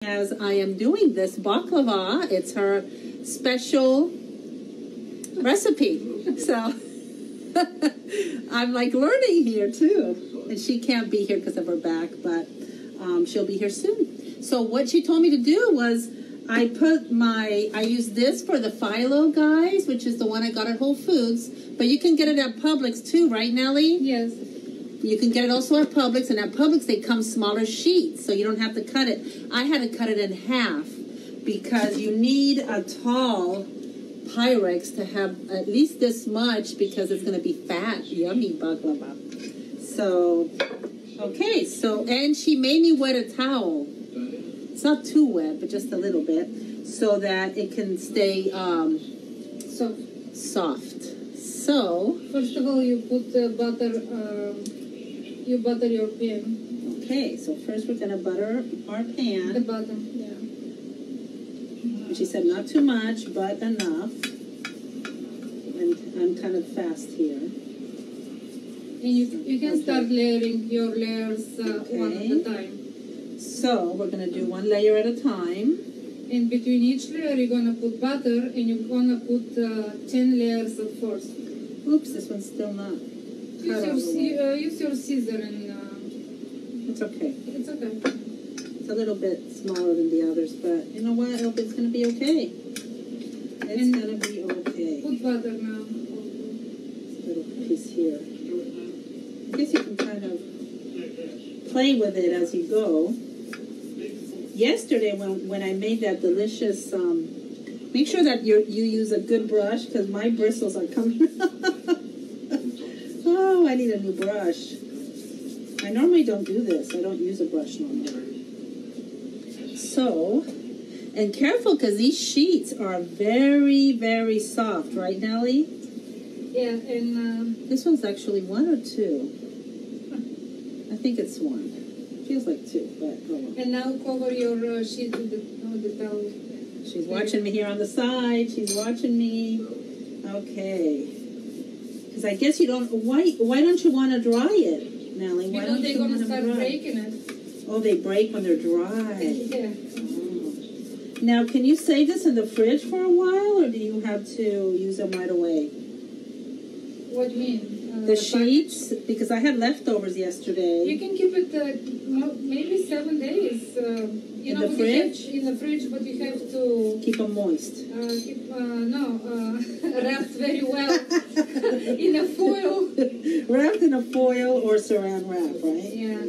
As I am doing this baklava, it's her special recipe. So I'm like learning here too. And she can't be here because of her back, but she'll be here soon. So what she told me to do was I used this for the phyllo, guys, which is the one I got at Whole Foods. But you can get it at Publix too, right, Nellie? Yes. You can get it also at Publix, and at Publix they come smaller sheets, so you don't have to cut it. I had to cut it in half because you need a tall Pyrex to have at least this much because it's going to be fat, yummy baklava. So, okay, and she made me wet a towel. It's not too wet, but just a little bit, so that it can stay soft. So, first of all, you put butter. You butter your pan. Okay, so first we're going to butter our pan. The bottom, yeah. And she said not too much, but enough. And I'm kind of fast here. And you can start layering your layers one at a time. So we're going to do one layer at a time. And between each layer, you're going to put butter, and you're going to put 10 layers at first. Oops, this one's still not. Use your scissor and... It's okay. It's okay. It's a little bit smaller than the others, but you know what? I hope it's going to be okay. It's going to be okay. Put butter now. This little piece here. I guess you can kind of play with it as you go. Yesterday when I made that delicious... make sure that you use a good brush because my bristles are coming Oh, I need a new brush. I normally don't do this. I don't use a brush normally. So, and careful because these sheets are very, very soft. Right, Nellie? Yeah, and... this one's actually one or two? I think it's one. Feels like two, but oh well. And now cover your sheet with the towel. She's watching me here on the side. She's watching me. Okay. Because I guess you don't... Why don't you want to dry it, Nellie? Why because they're going to start breaking it. Oh, they break when they're dry. Yeah. Oh. Now, can you save this in the fridge for a while, or do you have to use them right away? What do you mean? The sheets? Because I had leftovers yesterday. You can keep it maybe 7 days. In the fridge? In the fridge, but you have to... Keep them moist. Wrapped very well in a foil. Wrapped in a foil or saran wrap, right? Yeah.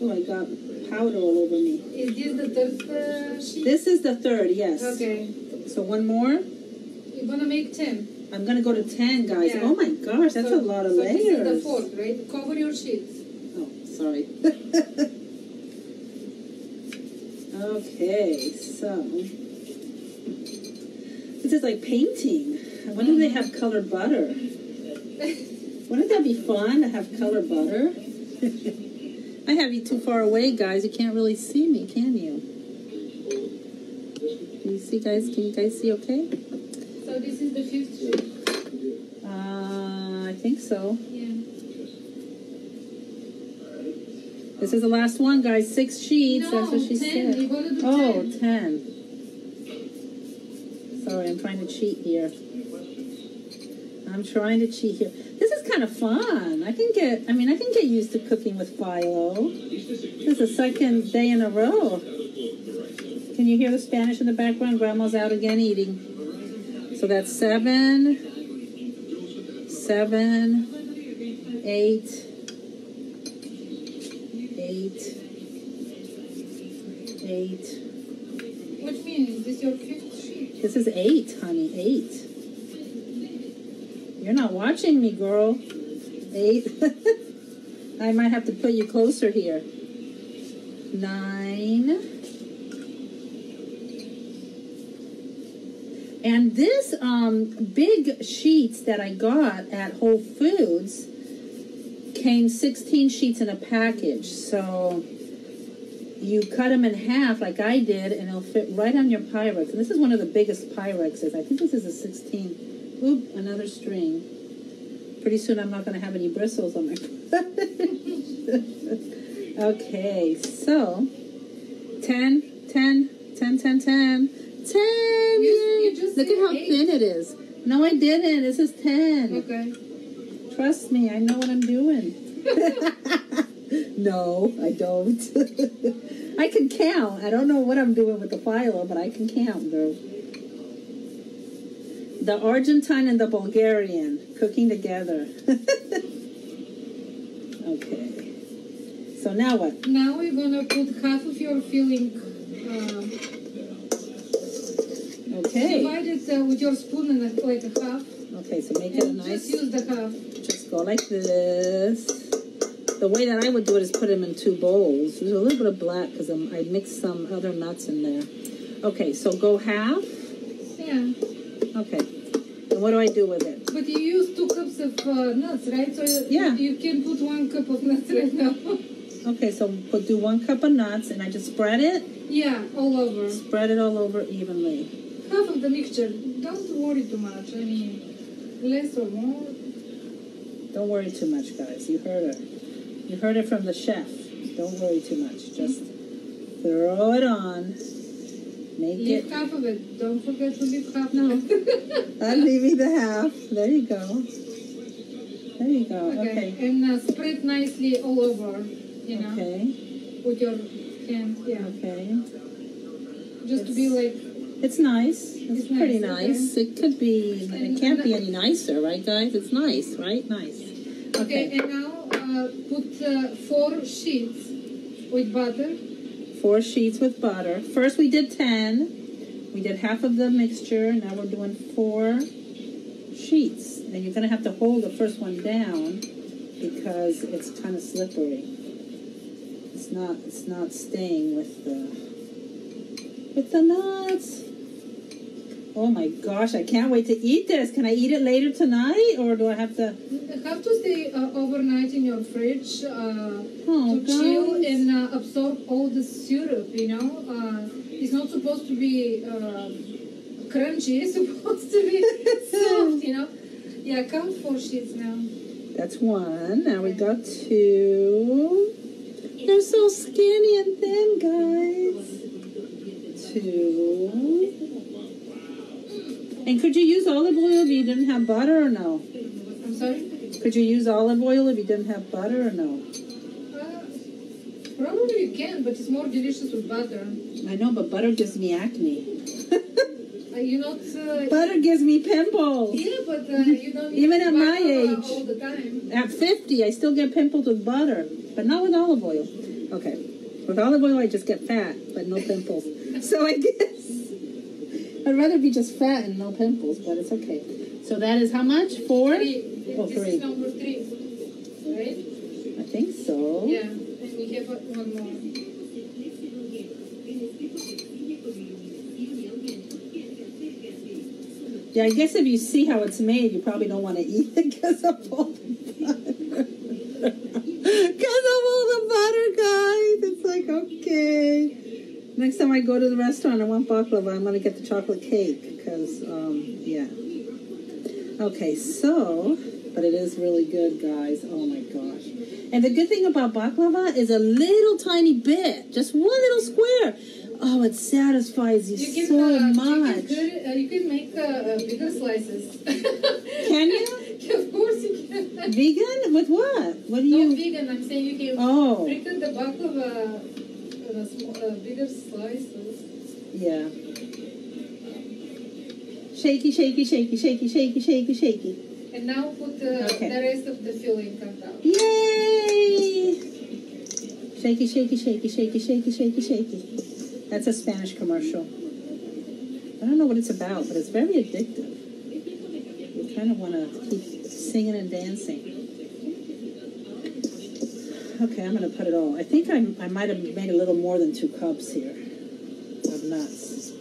Oh, I got powder all over me. Is this the third sheet? This is the third, yes. Okay. So one more? You're going to make 10. I'm going to go to 10, guys. Yeah. Oh, my gosh, that's a lot of layers. This is the fourth, right? Cover your sheets. Oh, sorry. Okay, so... This is like painting. I wonder if they have colored butter. Wouldn't that be fun to have colored butter? I have you too far away, guys. You can't really see me, can you? Can you see, guys? Can you guys see okay? So this is the fifth sheet? I think so. Yeah. This is the last one, guys. 6 sheets. No, that's what she 10. said. You're going to do 10. Oh, 10. Sorry, I'm trying to cheat here. I'm trying to cheat here. This is kind of fun. I can get used to cooking with phyllo. This is the second day in a row. Can you hear the Spanish in the background? Grandma's out again eating. So that's 7, 8, 8. What do you mean? Is this your fifth sheet? This is 8, honey. 8. You're not watching me, girl. 8. I might have to put you closer here. 9. And this big sheets that I got at Whole Foods came 16 sheets in a package. So you cut them in half like I did, and it'll fit right on your Pyrex. And this is one of the biggest Pyrexes. I think this is a 16. Oop, another string. Pretty soon I'm not going to have any bristles on my Okay, so 10 10, 10, 10, 10. 10! You just Look at said how 8. thin it is. No, I didn't. This is 10. Okay. Trust me, I know what I'm doing. No, I don't. I can count. I don't know what I'm doing with the phyllo, but I can count, though. The Argentine and the Bulgarian cooking together. Okay. So now what? Now we're gonna put half of your filling. Okay. Divide it with your spoon and like a half. Okay, so make it a And nice... just use the half. Just go like this. The way that I would do it is put them in 2 bowls. There's a little bit of black because I mixed some other nuts in there. Okay, so go half. Yeah. Okay. And what do I do with it? But you use 2 cups of nuts, right? So Yeah. you can put 1 cup of nuts right now. Okay, so do 1 cup of nuts and I just spread it? Yeah, all over. Spread it all over evenly. Half of the mixture. Don't worry too much. I mean, less or more. Don't worry too much, guys. You heard her. You heard it from the chef. Don't worry too much. Just throw it on. Make Leave it... half of it. Don't forget to leave half No. of it. I'm leaving the half. There you go. There you go. Okay. And spread nicely all over, you know, Okay. with your hand, yeah. Okay. Just to be like, It's nice. It's nice, pretty okay. nice. It could be... And It can't be any nicer, right, guys? It's nice, right? Nice. okay, and now put 4 sheets with butter. 4 sheets with butter. First we did 10. We did half of the mixture. Now we're doing 4 sheets. And you're going to have to hold the first one down because it's kind of slippery. It's not staying with the nuts. Oh my gosh, I can't wait to eat this. Can I eat it later tonight or do I have to... You have to stay overnight in your fridge to chill guys. and absorb all the syrup, you know. It's not supposed to be crunchy, it's supposed to be soft, you know. Yeah, count 4 sheets now. That's 1. Now we got 2. They're so skinny and thin, guys. 2. And could you use olive oil if you didn't have butter or no? I'm sorry? Could you use olive oil if you didn't have butter or no? Probably you can, but it's more delicious with butter. I know, but butter gives me acne. You're not... Butter gives me pimples. yeah, but you don't Even use at my butter age. all the time. At 50, I still get pimples with butter, but not with olive oil. Okay. With olive oil, I just get fat, but no pimples. So I guess I'd rather be just fat and no pimples, but it's okay. So that is how much? 4? 3. Oh, This 3. is number 3, right? I think so. Yeah, and we have one more. Yeah, I guess if you see how it's made, you probably don't want to eat it because of all the butter. Because of all the butter, guys. It's like, okay. Next time I go to the restaurant, I want baklava. I'm going to get the chocolate cake because, yeah. Okay, so, but it is really good, guys. Oh, my gosh. And the good thing about baklava is a little tiny bit, just one little square. Oh, it satisfies you so much. You can make bigger slices. Can you? Of course you can. Vegan? With what? What do Not you... vegan, I'm saying you can Oh. prickle the baklava bigger slices. Yeah. Shaky, shaky, shaky, shaky, shaky, shaky, shaky. And now put the rest of the filling on top. Yay! Shaky, shaky, shaky, shaky, shaky, shaky, shaky. That's a Spanish commercial. I don't know what it's about, but it's very addictive. You kind of want to keep singing and dancing. Okay, I'm going to put it all. I think I might have made a little more than 2 cups here of nuts.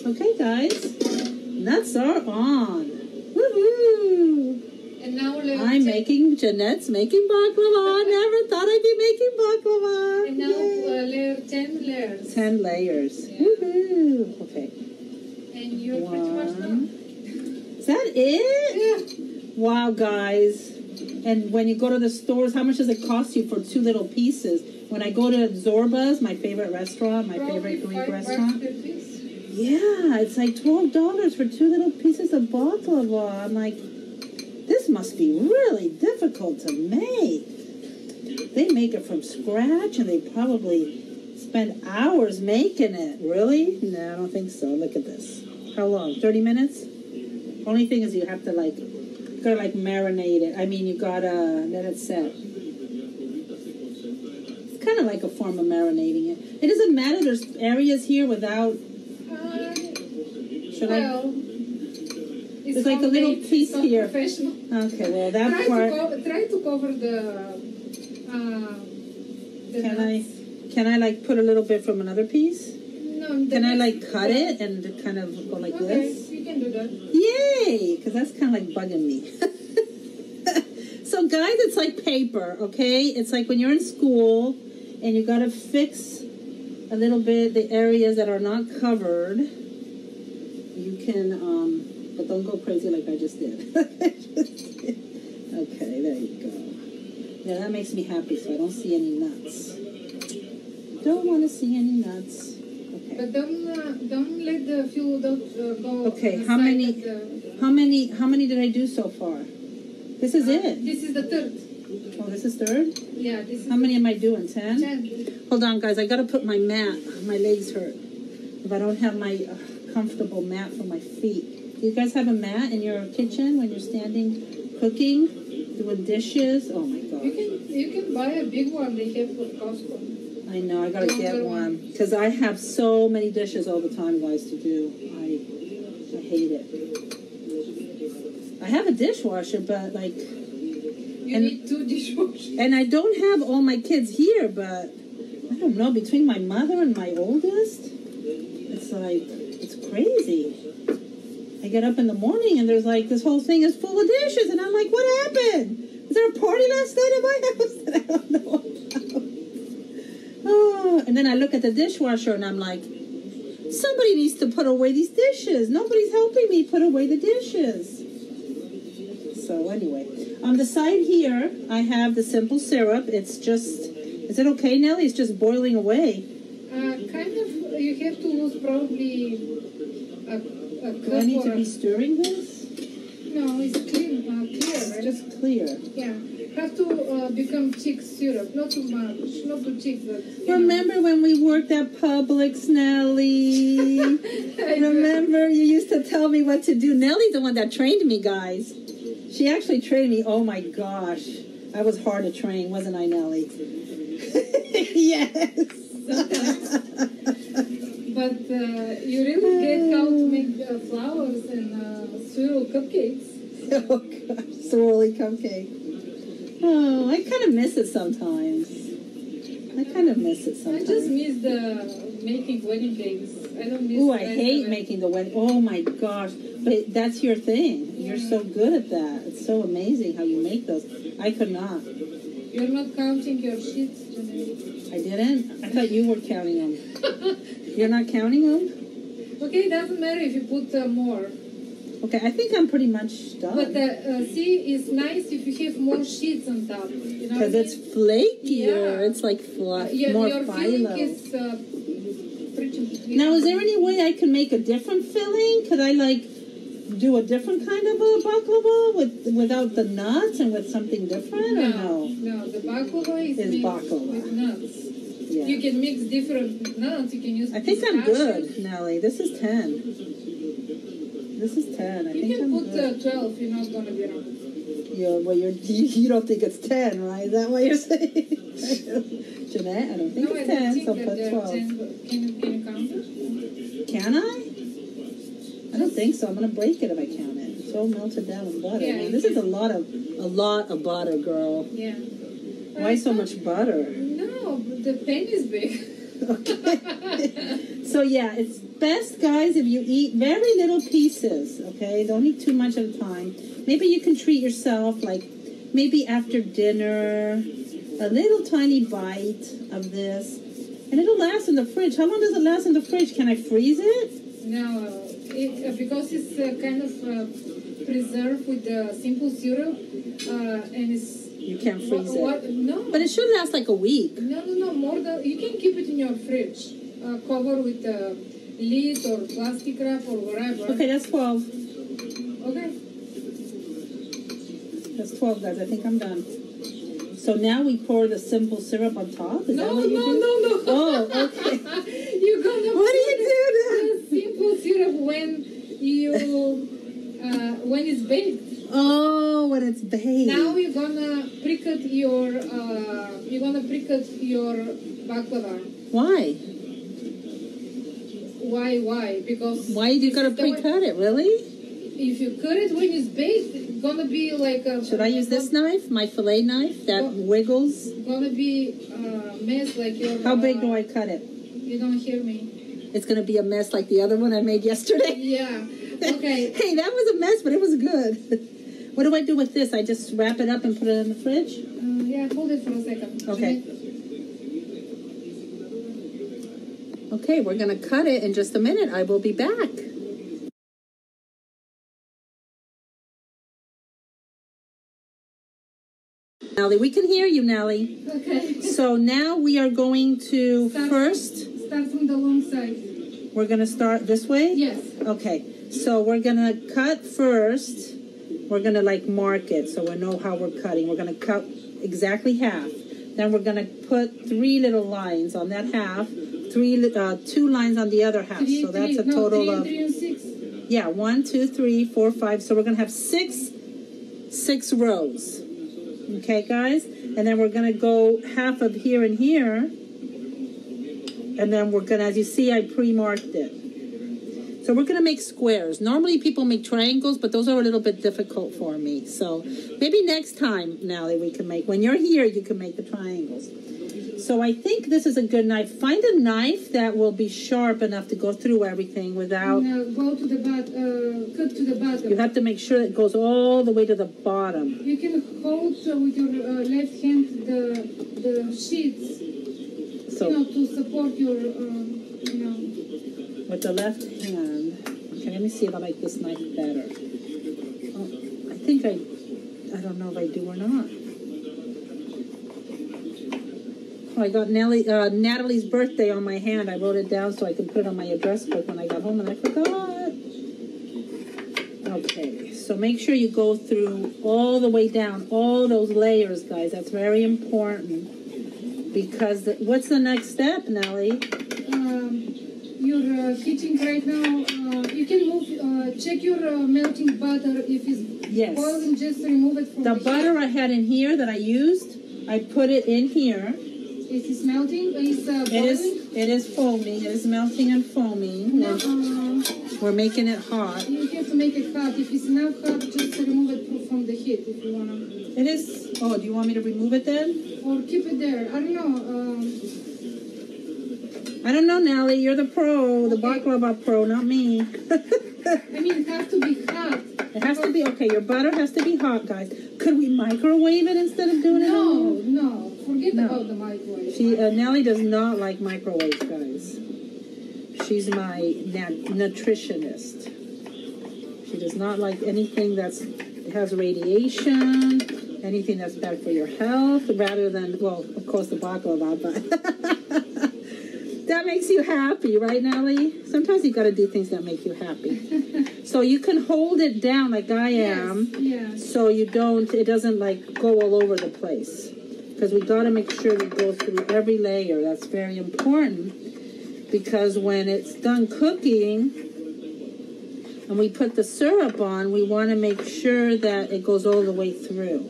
Okay, guys. Nuts are on. Woohoo! And now Jeanette's making baklava. I never thought I'd be making baklava. And now layer 10 layers. 10 layers. Yeah. Woohoo! Okay. And you're pretty much done. Is that it? Yeah. Wow, guys. And when you go to the stores, how much does it cost you for 2 little pieces? When I go to Zorba's, my favorite restaurant, my favorite Greek restaurant. Yeah, it's like $12 for 2 little pieces of baklava. I'm like, this must be really difficult to make. They make it from scratch, and they probably spend hours making it. Really? No, I don't think so. Look at this. How long? 30 minutes? Only thing is you have to you gotta marinate it. I mean, you gotta let it set. It's kind of like a form of marinating it. It doesn't matter. There's areas here without. There's like a little piece here. Okay, well that Try to cover the Can I put a little bit from another piece? No. Can I cut it and kind of go like this? Okay, you can do that. Yay! Because that's kind of bugging me. So guys, it's like paper, okay? It's like when you're in school and you got to fix a little bit the areas that are not covered. You can, but don't go crazy like I just did. Okay, there you go. Yeah, that makes me happy, so I don't see any nuts. Don't want to see any nuts. Okay. But don't let the fuel go. Okay, how many did I do so far? This is it. This is the third. Oh, this is third? Yeah, this is. How many am I doing? 10? 10. Hold on, guys. I got to put my mat. My legs hurt. If I don't have my comfortable mat for my feet. Do you guys have a mat in your kitchen when you're standing cooking, doing dishes? Oh my God. You can buy a big one they have for Costco. I know. I got to get one because I have so many dishes all the time, guys, to do. I hate it. I have a dishwasher, but you need 2 dishwashers. And I don't have all my kids here, but I don't know, between my mother and my oldest, it's crazy. I get up in the morning and there's this whole thing is full of dishes, and I'm like, what happened? Was there a party last night at my house that I don't know about? Oh, and then I look at the dishwasher and I'm like, somebody needs to put away these dishes. Nobody's helping me put away the dishes. So anyway, on the side here, I have the simple syrup. It's just, is it okay, Nelly? It's just boiling away. Kind of, you have to lose probably a cup. Do I need to be stirring this? No, it's clear, right? Just clear. Yeah. Have to become thick syrup, not too much, not too thick. But, remember when we worked at Publix, Nelly? Remember you used to tell me what to do. Nelly's the one that trained me, guys. She actually trained me. Oh my gosh, I was hard to train, wasn't I, Nelly? Yes. But you really get how to make flowers and swirl cupcakes. Oh gosh, swirly cupcake. Oh, I kind of miss it sometimes. I just miss the making wedding cakes. I don't miss. Ooh, I hate making the wedding. Oh my gosh! But that's your thing. Yeah. You're so good at that. It's so amazing how you make those. I could not. You're not counting your sheets today. I didn't? I thought you were counting them. You're not counting them? Okay, it doesn't matter if you put more. Okay, I think I'm pretty much done. But see, it's nice if you have more sheets on top. Because it's flakier. Yeah. It's like more your phyllo. Filling is pretty. Now, is there any way I can make a different filling? Could I do a different kind of a baklava without the nuts and with something different? No, the baklava is baklava with nuts. Yeah. You can mix different nuts. You can use. I think I'm good, Nelly. This is 10. This is 10. I think you can I'm put good. 12. You're not gonna be wrong. Yeah, well, you don't think it's 10, right? Is that what you're saying? Jeanette, I don't think it's 10, so put 12. 10, can you count it? Can I? I don't think so. I'm gonna break it if I count it. It's all melted down in butter. Yeah, man, this is a lot of butter, girl. Yeah. Why so much butter? No, the pan is big. Okay. So yeah, it's best, guys, if you eat very little pieces. Okay, don't eat too much at a time. Maybe you can treat yourself, maybe after dinner, a little tiny bite of this, and it'll last in the fridge. How long does it last in the fridge? Can I freeze it? No, because it's kind of preserved with the simple syrup, and it's You can't freeze it. No. But it should last like a week. No. More than you can keep it in your fridge, cover with a lid or plastic wrap or whatever. Okay, that's 12. Okay. That's 12, guys. I think I'm done. So now we pour the simple syrup on top? Is that what you do? No. Oh, okay. You're gonna What do you do the simple syrup when it's baked. Oh, when it's baked. Now you're gonna pre-cut your baklava. Why? Why? Because Why you gotta pre-cut it? Really? If you cut it when it's baked, it's gonna be like a... Should I use this knife? My fillet knife that wiggles? Gonna be a mess like your... How big do I cut it? You don't hear me. It's gonna be a mess like the other one I made yesterday? Yeah. Okay. Hey, that was a mess, but it was good. What do I do with this? I just wrap it up and put it in the fridge? Yeah, hold it for a second. Okay. Okay, we're going to cut it in just a minute. I will be back. Nelly, we can hear you, Nelly. Okay. So now we are going to Start from the long side. We're going to start this way? Yes. Okay. So we're going to cut first. We're going to like mark it so we know how we're cutting. We're going to cut exactly half. Then we're going to put 3 little lines on that half, 2 lines on the other half. So that's a total of 3 and 6. Yeah, 1, 2, 3, 4, 5. So we're going to have 6 rows. Okay, guys? And then we're going to go half of here and here. And then we're going to, as you see, I pre-marked it. So we're going to make squares. Normally people make triangles, but those are a little bit difficult for me. So maybe next time, Natalie, we can make, when you're here, you can make the triangles. So I think this is a good knife. Find a knife that will be sharp enough to go through everything without... Go to the cut to the bottom. You have to make sure it goes all the way to the bottom. You can hold with your left hand the sheets, So, to support your, with the left hand. Okay, let me see if I like this knife better. Oh, I think I don't know if I do or not. Oh, I got Natalie's birthday on my hand. I wrote it down so I could put it on my address book when I got home, and I forgot. Okay, so make sure you go through all the way down, all those layers, guys. That's very important. Because what's the next step, Nellie? You're heating right now. You can move. Check your melting butter if it's boiling. Just remove it from the butter I had in here that I used. I put it in here. Is it melting? Is boiling? It is foaming. It is melting and foaming. We're making it hot. You have to make it hot. If it's not hot, just remove it from the heat if you wanna. It is. Oh, do you want me to remove it then? Or keep it there. I don't know. I don't know, Nellie. You're the pro, the baklava pro, not me. I mean, it has to be hot. It has to be, okay, your butter has to be hot, guys. Could we microwave it instead of doing it? No. Forget about the microwave. Nellie does not like microwaves, guys. She's my nutritionist. She does not like anything that has radiation, anything that's bad for your health, rather than, well, of course, the baklava, but... That makes you happy, right, Nellie? Sometimes you got to do things that make you happy. So you can hold it down like I am, so it doesn't like go all over the place. Because we got to make sure we go through every layer. That's very important. Because when it's done cooking and we put the syrup on, we want to make sure that it goes all the way through.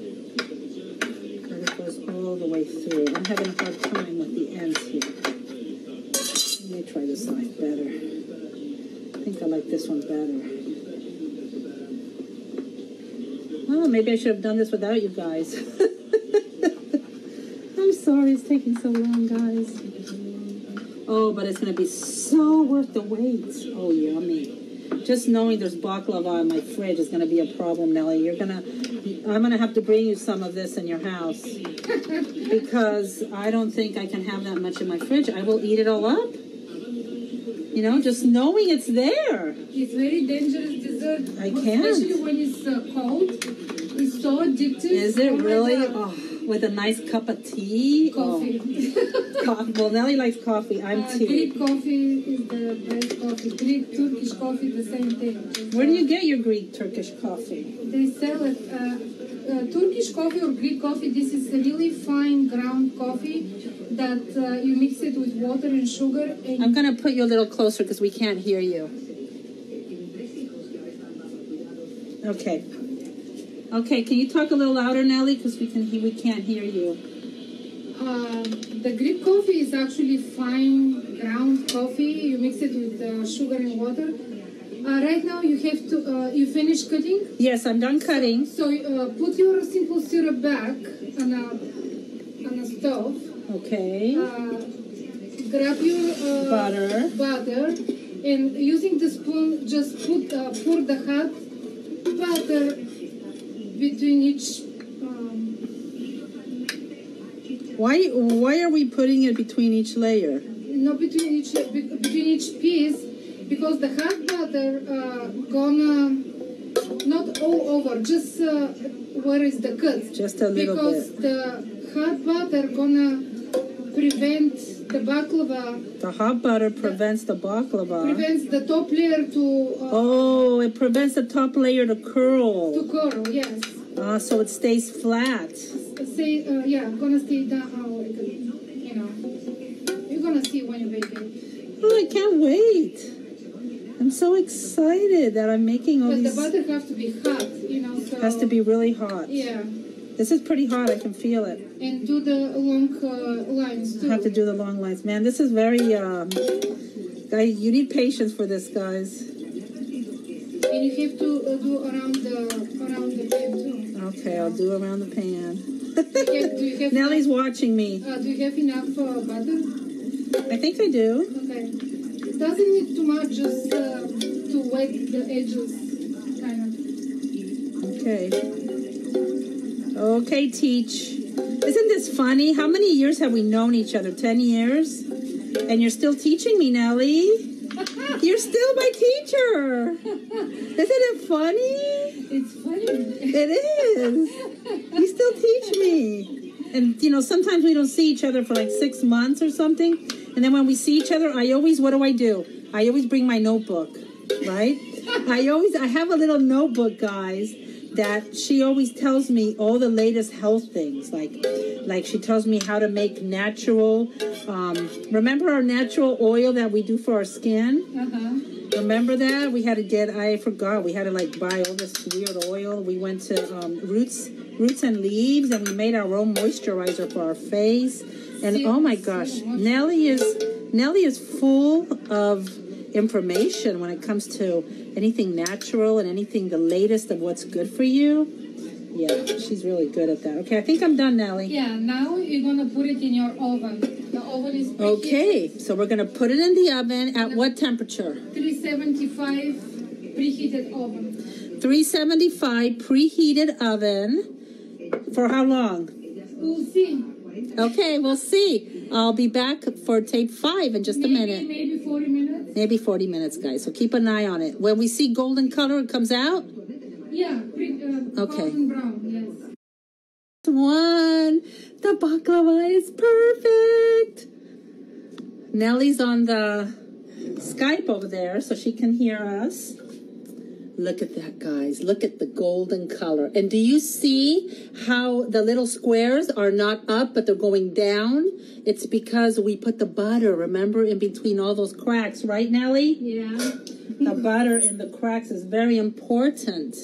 That it goes all the way through. I'm having a hard time with the ends here. Let me try this knife better. I think I like this one better. Oh, maybe I should have done this without you guys. I'm sorry it's taking so long, guys. Oh, but it's going to be so worth the wait. Oh, yummy. Just knowing there's baklava in my fridge is going to be a problem, Nellie. I'm going to have to bring you some of this in your house. Because I don't think I can have that much in my fridge. I will eat it all up. Just knowing it's there. It's very dangerous dessert. I can't. Especially when it's cold. It's so addictive. Is it Oh my really? God. Oh, with a nice cup of tea? Coffee. Coffee. Well, Nelly likes coffee. I'm tea. Greek coffee is the best coffee. Greek, Turkish coffee, the same thing. Where do you get your Greek Turkish coffee? They sell it. Turkish coffee or Greek coffee, this is a really fine ground coffee that you mix it with water and sugar. And I'm going to put you a little closer because we can't hear you. Okay. Okay, can you talk a little louder, Nelly? Because we can't hear you. The Greek coffee is actually fine ground coffee. You mix it with sugar and water. Right now you have to, you finished cutting? Yes, I'm done cutting. So put your simple syrup back on a stove. Okay. Grab your butter, and using the spoon, just pour the hot butter between each. Why are we putting it between each layer? No, between each piece, because the hot butter gonna not all over, just where is the cut. Just a little because bit. The hot butter gonna prevent the baklava. The hot butter prevents the baklava. Prevents the top layer to. Oh, it prevents the top layer to curl. To curl, yes. So it stays flat. Gonna stay down. You're gonna see when you bake it. Oh, I can't wait. I'm so excited that I'm making all But these. the butter has to be hot, so. Has to be really hot. Yeah. This is pretty hot. I can feel it. And do the long lines too. I have to do the long lines. Man, this is very. You need patience for this, guys. And you have to do around the pan too. Okay, I'll do around the pan. Do you have Nelly's watching me. Do you have enough butter? I think I do. Okay. It doesn't need too much, just to wet the edges, kind of. Okay. Okay, Teach. Isn't this funny? How many years have we known each other? 10 years? And you're still teaching me, Nelly. You're still my teacher. Isn't it funny? It's funny. It is. You still teach me. And, sometimes we don't see each other for like 6 months or something. And then when we see each other, what do? I always bring my notebook, right? I have a little notebook, guys, that she always tells me all the latest health things. Like she tells me how to make natural, remember our natural oil that we do for our skin? Uh-huh. Remember that? We had to I forgot, we had to buy all this weird oil. We went to roots and leaves, and we made our own moisturizer for our face. And oh my gosh, Nelly is full of information when it comes to anything natural and anything the latest of what's good for you. Yeah, she's really good at that. Okay, I think I'm done, Nelly. Yeah, now you're gonna put it in your oven. The oven is preheated. Okay, so we're gonna put it in the oven at what temperature? 375 preheated oven. 375 preheated oven. For how long? We'll see. Okay, we'll see. I'll be back for tape 5 in just a minute. Maybe 40 minutes. Maybe 40 minutes, guys. So keep an eye on it. When we see golden color, it comes out? Yeah, okay. golden brown, yes. One. The baklava is perfect. Nelly's on the Skype over there, so she can hear us. Look at that, guys. Look at the golden color. And do you see how the little squares are not up, but they're going down? It's because we put the butter, remember, in between all those cracks. Right, Nelly? Yeah. The butter in the cracks is very important.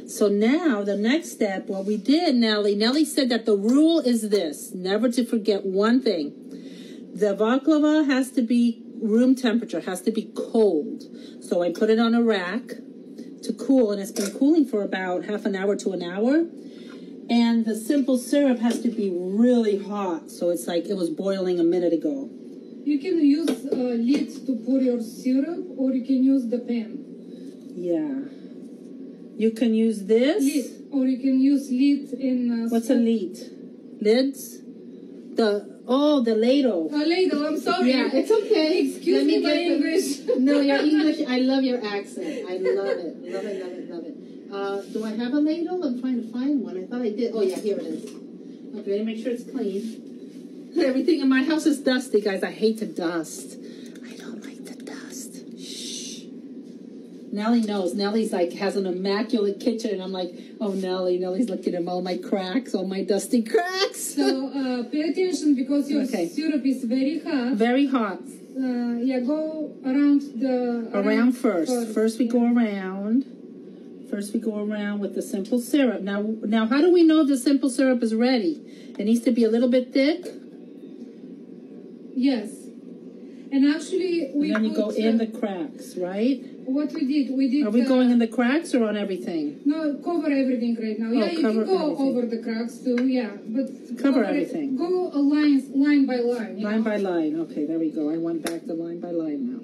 So now, the next step, what we did, Nelly said that the rule is this, never to forget one thing. The baklava has to be room temperature, has to be cold. So I put it on a rack to cool, and it's been cooling for about half an hour to an hour. And the simple syrup has to be really hot, so it's like it was boiling a minute ago. You can use a lid to pour your syrup, or you can use the pan. Yeah. You can use this. Lid, or you can use lid in... What's a lid? Lids? The ladle. A ladle, I'm sorry. Yeah, it's okay. Excuse me my English. No, your English, I love your accent. I love it. Love it. Do I have a ladle? I'm trying to find one. I thought I did. Oh, yeah, here it is. Okay, make sure it's clean. Everything in my house is dusty, guys. I hate to dust. I don't like to dust. Shh. Nellie knows. Nellie's like, has an immaculate kitchen, and I'm like, oh, Nellie's looking at all my cracks, all my dusty cracks. So pay attention because your syrup is very hot. Very hot. Yeah, go around the... Around first. First we go around. First we go around with the simple syrup. Now, how do we know the simple syrup is ready? It needs to be a little bit thick? Yes. And actually, we and then you go in the cracks, right? What we did... Are we going in the cracks or on everything? No, cover everything right now. Yeah, you can go over the cracks too, yeah. But cover everything. Go line by line. Line by line. Okay, there we go. I went back to line by line now.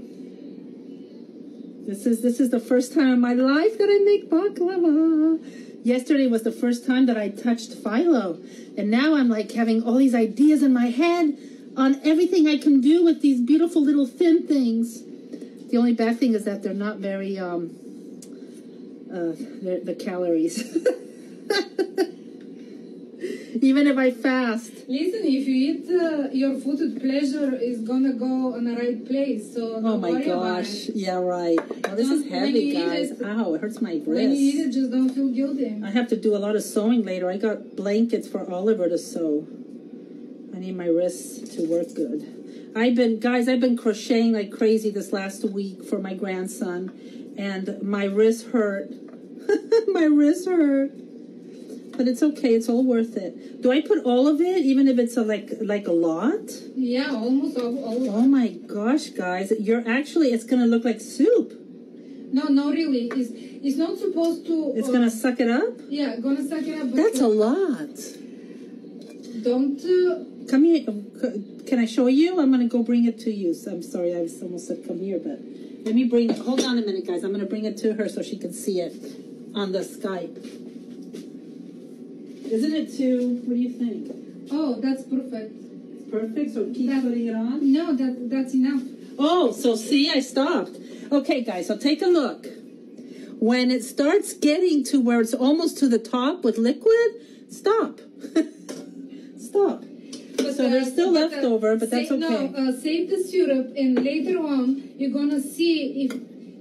This is the first time in my life that I make baklava. Yesterday was the first time that I touched phyllo. And now I'm like having all these ideas in my head on everything I can do with these beautiful little thin things. The only bad thing is that they're not very, the calories. Even if I fast. Listen, if you eat your food with pleasure, it's gonna go on the right place. So oh my gosh, yeah, right. Oh, this is heavy, guys. Ow, it hurts my wrist. When you eat it, just don't feel guilty. I have to do a lot of sewing later. I got blankets for Oliver to sew. I need my wrists to work good. I've been crocheting like crazy this last week for my grandson, and my wrist hurt. My wrist hurt. But it's okay. It's all worth it. Do I put all of it, even if it's like a lot? Yeah, almost all. Oh my gosh, guys! It's gonna look like soup. No, not really. It's not supposed to. It's gonna suck it up. Yeah, gonna suck it up. But that's a lot. Don't. Come here. Can I show you? I'm gonna go bring it to you. So I'm sorry, I almost said come here, but let me bring. Hold on a minute, guys. I'm gonna bring it to her so she can see it on the Skype. Isn't it too? What do you think? Oh, that's perfect. It's perfect. So keep putting it on. No, that's enough. Oh, so see, I stopped. Okay, guys. So take a look. When it starts getting to where it's almost to the top with liquid, stop. Stop. But so there's still leftover, but that's okay. No, save the syrup, and later on you're gonna see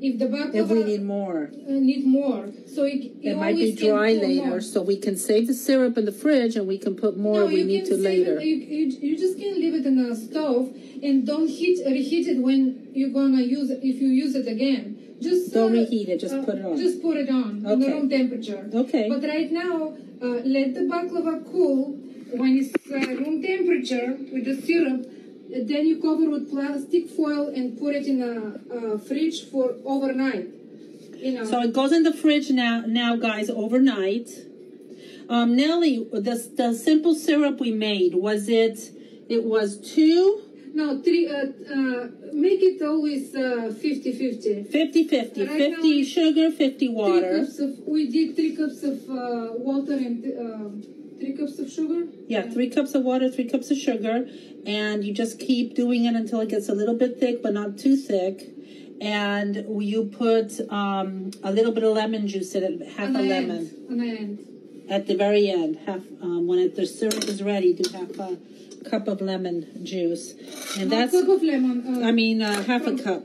if the baklava... If we need more. Need more. So it might be dry later, more. So we can save the syrup in the fridge and we can put more if we need to later. You just can leave it in the stove and don't reheat it when you're gonna use it, if you use it again. Just don't reheat it, just put it on. Just put it on the room temperature. Okay. But right now, let the baklava cool. When it's room temperature with the syrup, then you cover with plastic foil and put it in a fridge for overnight. You know. So it goes in the fridge now, guys, overnight. Nelly, the simple syrup we made, it was 2? No, 3. Make it always 50-50. 50-50. 50 sugar, 50 water. We did 3 cups of water and 3 cups of sugar? Yeah, 3 cups of water, 3 cups of sugar. And you just keep doing it until it gets a little bit thick, but not too thick. And you put a little bit of lemon juice in it, half a lemon. On the end. At the very end. When the syrup is ready, do half a cup of lemon juice. And that's... cup of lemon. Half a cup.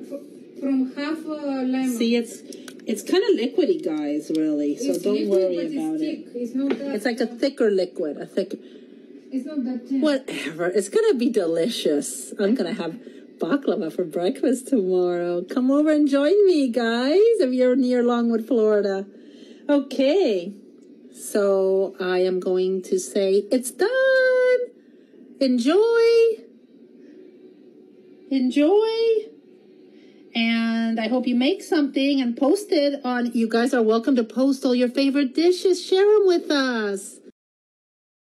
From half a lemon. See, it's kind of liquidy, guys, really. So don't worry about it. It's not that... It's like a thicker liquid. It's not that thin. Whatever. It's going to be delicious. I'm going to have baklava for breakfast tomorrow. Come over and join me, guys, if you're near Longwood, Florida. Okay. So I am going to say it's done. Enjoy. And I hope you make something and post it on. You guys are welcome to post all your favorite dishes. Share them with us.